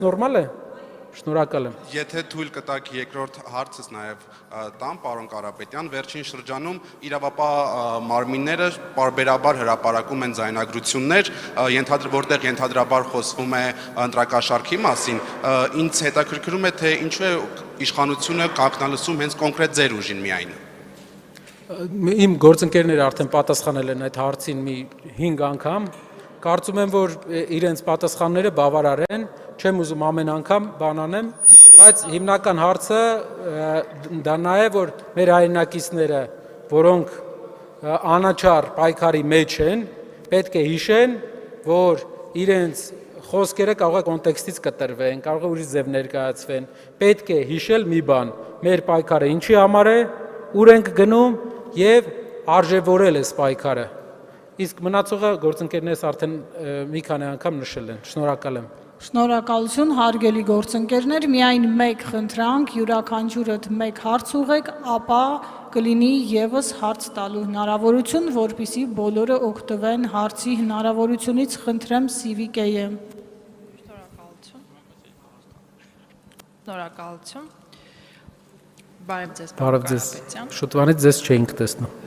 Նորմալ է։ Շնորհակալ եմ։ Եթե թույլ կտաք երկրորդ հարցս նաև տամ, պարոն Կարապետյան, վերջին շրջանում իրավապահ մարմինները պարբերաբար հրապարակում են ձայնագրություններ, որտեղ ենթադրաբար խոսվում է ընտրակաշառքի մասին, ինձ հետաքրքրում է, թե ինչու է իշխանությունը կանգնալսում հենց կոնկրետ ձեր ուժին միայն։ Իմ գործընկերները արդեն պատասխանել են այդ հարցին մի 5 անգամ, կարծում եմ, որ իրենց պատասխանները բավարար են, չեմ ուզում ամեն անգամ բան անեմ, բայց հիմնական հարցը դա նա է, որ մեր հայրենակիցները, որոնք անաչառ պայքարի մեջ են, պետք է հիշեն, որ իրենց խոսքերը կարող է կոնտեքստից կտրվեն, կարող է ուրիշ ձև ներկայացվեն, պետք է հիշել մի բան, մեր պայքարը ինչի համար է, ուր ենք գնում եւ արժևորել է պայքարը։ Իսկ մնացողը գործընկերներս արդեն մի քանի անգամ նշել են։ Շնորհակալ եմ։ Շնորհակալություն, հարգելի գործընկերներ, միայն մեկ խնդրանք, յուրաքանչյուրդ մեկ հարց ուղեք, ապա կլինի եւս հարց տալու հնարավորություն, որպեսզի բոլորը օգտվեն հարցի հնարավորությունից, խնդրեմ Սիվիկեյը։ Շնորհակալություն։ Բարև ձեզ, Բարև ձեզ։ Շուտվանից ձեզ չէինք տեսնում։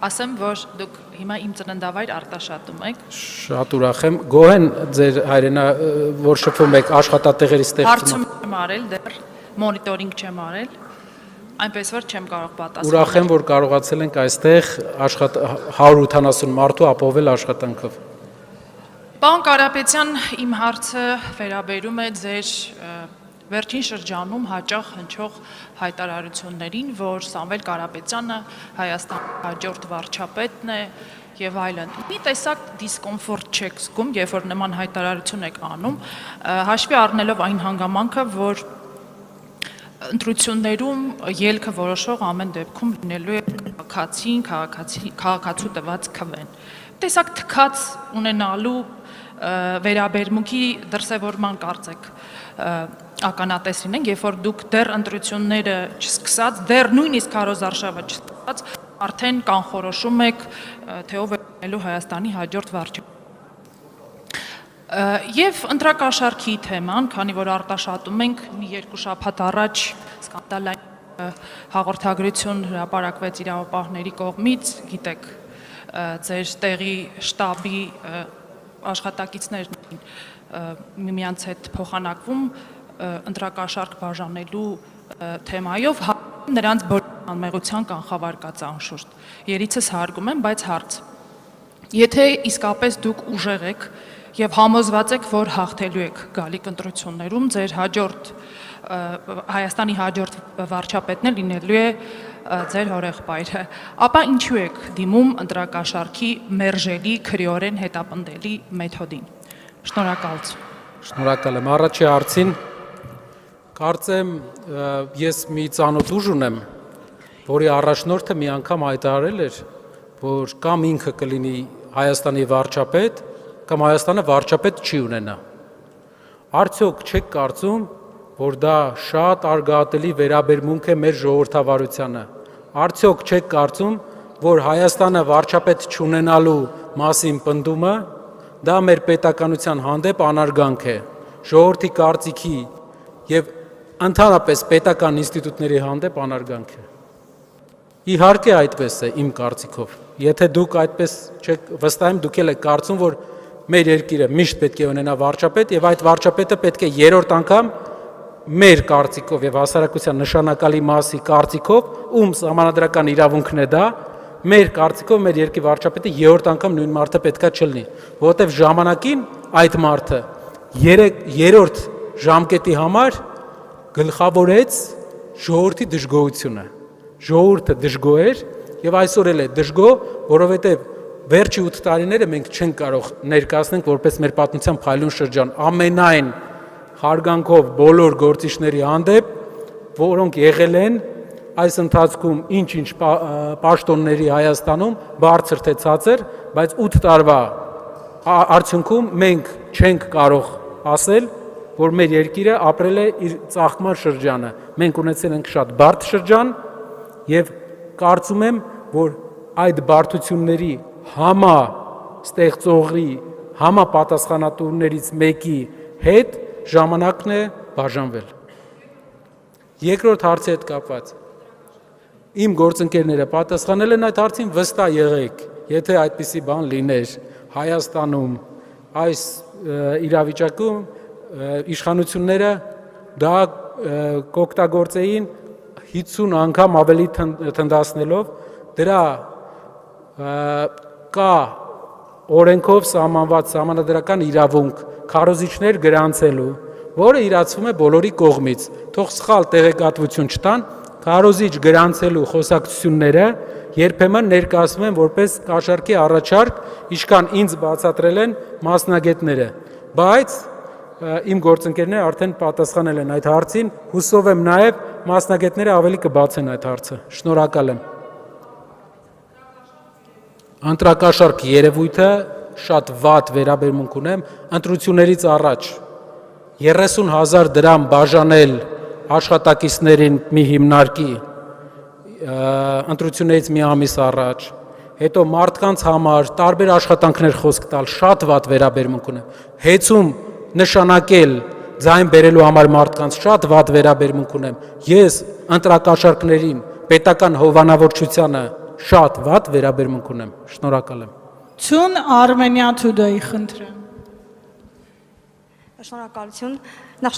Ասեմ, որ դուք հիմա իմ ծննդավայր Արտաշատում եք։ Շատ ուրախ եմ։ Գոհ են ձեր հայրենա, որ շփվում եք աշխատատեղերի Հարցում ստեղծումը։ չեմ արել, դեռ մոնիտորինգ չեմ արել, այնպես որ չեմ կարող պատասխանել։ Ուրախ եմ, որ կարողացել ենք այստեղ 180 մարդու ապահովել աշխատանքով։ Պարոն Կարապետյան, իմ հարցը վերաբերում է ձեր վերջին շրջանում հաճախ հնչող հայտարարություններին, որ Սամվել Կարապետյանը Հայաստանի հաջորդ վարչապետն է եւ այլն։ Մի տեսակ դիսկոմֆորտ չեք զգում, երբ որ նման հայտարարություն եք անում, հաշվի առնելով այն հանգամանքը, որ ընտրություններում ելքը որոշող ամեն դեպքում լինելու է քաղաքացու տված քվեն։ Տեսակ թքած ունենալու վերաբերմունքի դրսևորման կարծեք ականատես լինենք, երբ որ դուք դեռ ընտրությունները չսկսած, դեռ նույնիսկ քարոզարշավը չստացած, արդեն կանխորոշում եք, թե ով է լինելու Հայաստանի հաջորդ վարչապետ։ Եվ ընտրակաշառքի թեման, քանի որ Արտաշատում ենք մի 2 շաբաթ առաջ սկանդալային հաղորդագրություն հրապարակվեց իրավապահների կողմից, գիտեք, ձեր տեղի շտաբի աշխատակիցներն միմյանց հետ փոխանակվում ընտրակաշառք բաժանելու թեմայով, նրանց բոլոր անմեղության կանխավարկած անշուշտ։ Երիցս հարգում եմ, բայց հարց. Եթե իսկապես դուք ուժեղ եք եւ համոզված եք, որ հաղթելու եք գալիք ընտրություններում, ձեր հաջորդ Հայաստանի հաջորդ վարչապետն է լինելու է ձեր հորեղբայրը, ապա ինչու եք դիմում ընտրակաշառքի մերժելի, քրեորեն հետապնդելի մեթոդին։ Շնորհակալություն։ Շնորհակալ եմ։ Առաջի հարցին կարծեմ ես մի ծանոթ ուժ ունեմ, որի առաջնորդը մի անգամ հայտարարել էր, որ կամ ինքը կլինի Հայաստանի վարչապետ, կամ Հայաստանը վարչապետ չի ունենա։ Արդյոք չեք կարծում, որ դա շատ արգատելի վերաբերմունք է մեր ժողովրդավարությանը։ Արդյոք չեք կարծում, որ Հայաստանը վարչապետ չունենալու մասին պնդումը դա մեր պետականության հանդեպ անարգանք է, ժողովրդի կարծիքի եւ ընդհանրապես պետական ինստիտուտների հանդեպ անարգանք է։ Իհարկե այդպես է իմ կարծիքով։ Եթե դուք այդպես չեք, վստահ եմ դուք եք կարծում, որ մեր երկիրը միշտ պետք է ունենա վարչապետ եւ այդ վարչապետը պետք է երրորդ անգամ մեր կարծիքով եւ հասարակության նշանակալի մասի կարծիքով, ում սահմանադրական իրավունքն է դա, մեր կարծիքով մեր երկրի վարչապետը երրորդ անգամ նույն մարդը պետքա չլինի, որովհետեւ ժամանակին այդ մարդը երրորդ ժամկետի համար գլխավորեց ժողովրդի դժգոհությունը։ Ժողովուրդը դժգոհ էր եւ այսօր էլ է դժգոհ, որովհետեւ վերջի 8 տարիները մենք չենք կարող ներկայացնել որպես մեր պատմության փայլուն շրջան ամենայն հարգանքով բոլոր գործիչների հանդեպ, որոնք եղել են այս ընթացքում ինչ-ինչ պաշտոնների Հայաստանում բարձր թե ցածր, բայց 8 տարվա արդյունքում մենք չենք կարող ասել, որ մեր երկիրը ապրել է իր ծաղկման շրջանը։ Մենք ունեցել ենք շատ բարդ շրջան եւ կարծում եմ, որ այդ բարդությունների համաստեղծողի, համապատասխանատուներից մեկի հետ ժամանակն է բաժանվել։ Երկրորդ հարցի հետ կապված իմ գործընկերները պատասխանել են այդ հարցին, վստահ եղեք, եթե այդպիսի բան լիներ Հայաստանում այս իրավիճակում իշխանությունները դա կօգտագործեին 50 անգամ ավելի թնդացնելով, դրա կա օրենքով սահմանված սահմանադրական իրավունք քարոզիչներ գրանցելու, որը իրացվում է բոլորի կողմից։ Թող սխալ տեղեկատվություն չտան, քարոզիչ գրանցելու խոսակցությունները երբեմն ներկայացվում են որպես կաշառքի առաջարկ, ինչքան ինձ բացատրել են մասնագետները, բայց իմ գործընկերները արդեն պատասխանել են այդ հարցին, հուսով եմ նաև մասնագետները ավելի կբացեն այդ հարցը։ Շնորհակալ եմ։ Ընտրակաշառք երևույթը շատ վատ վերաբերմունք ունեմ, ընտրություններից առաջ 30,000 դրամ բաժանել աշխատակիցներին մի հիմնարկի ընտրություններից մի ամիս առաջ, հետո մարդկանց համար տարբեր աշխատանքներ խոսք տալ, շատ վատ վերաբերմունք ունեմ։ Հեծում նշանակել ձայն բերելու համար մարդկանց շատ վատ վերաբերմունք ունեմ։ Ես ընտրակաշառքներին, պետական հովանավորչությանը շատ վատ վերաբերմունք ունեմ։ Շնորհակալ եմ։ Ցուն Armenia Today խնդրեմ։ Շնորհակալություն։ Նախ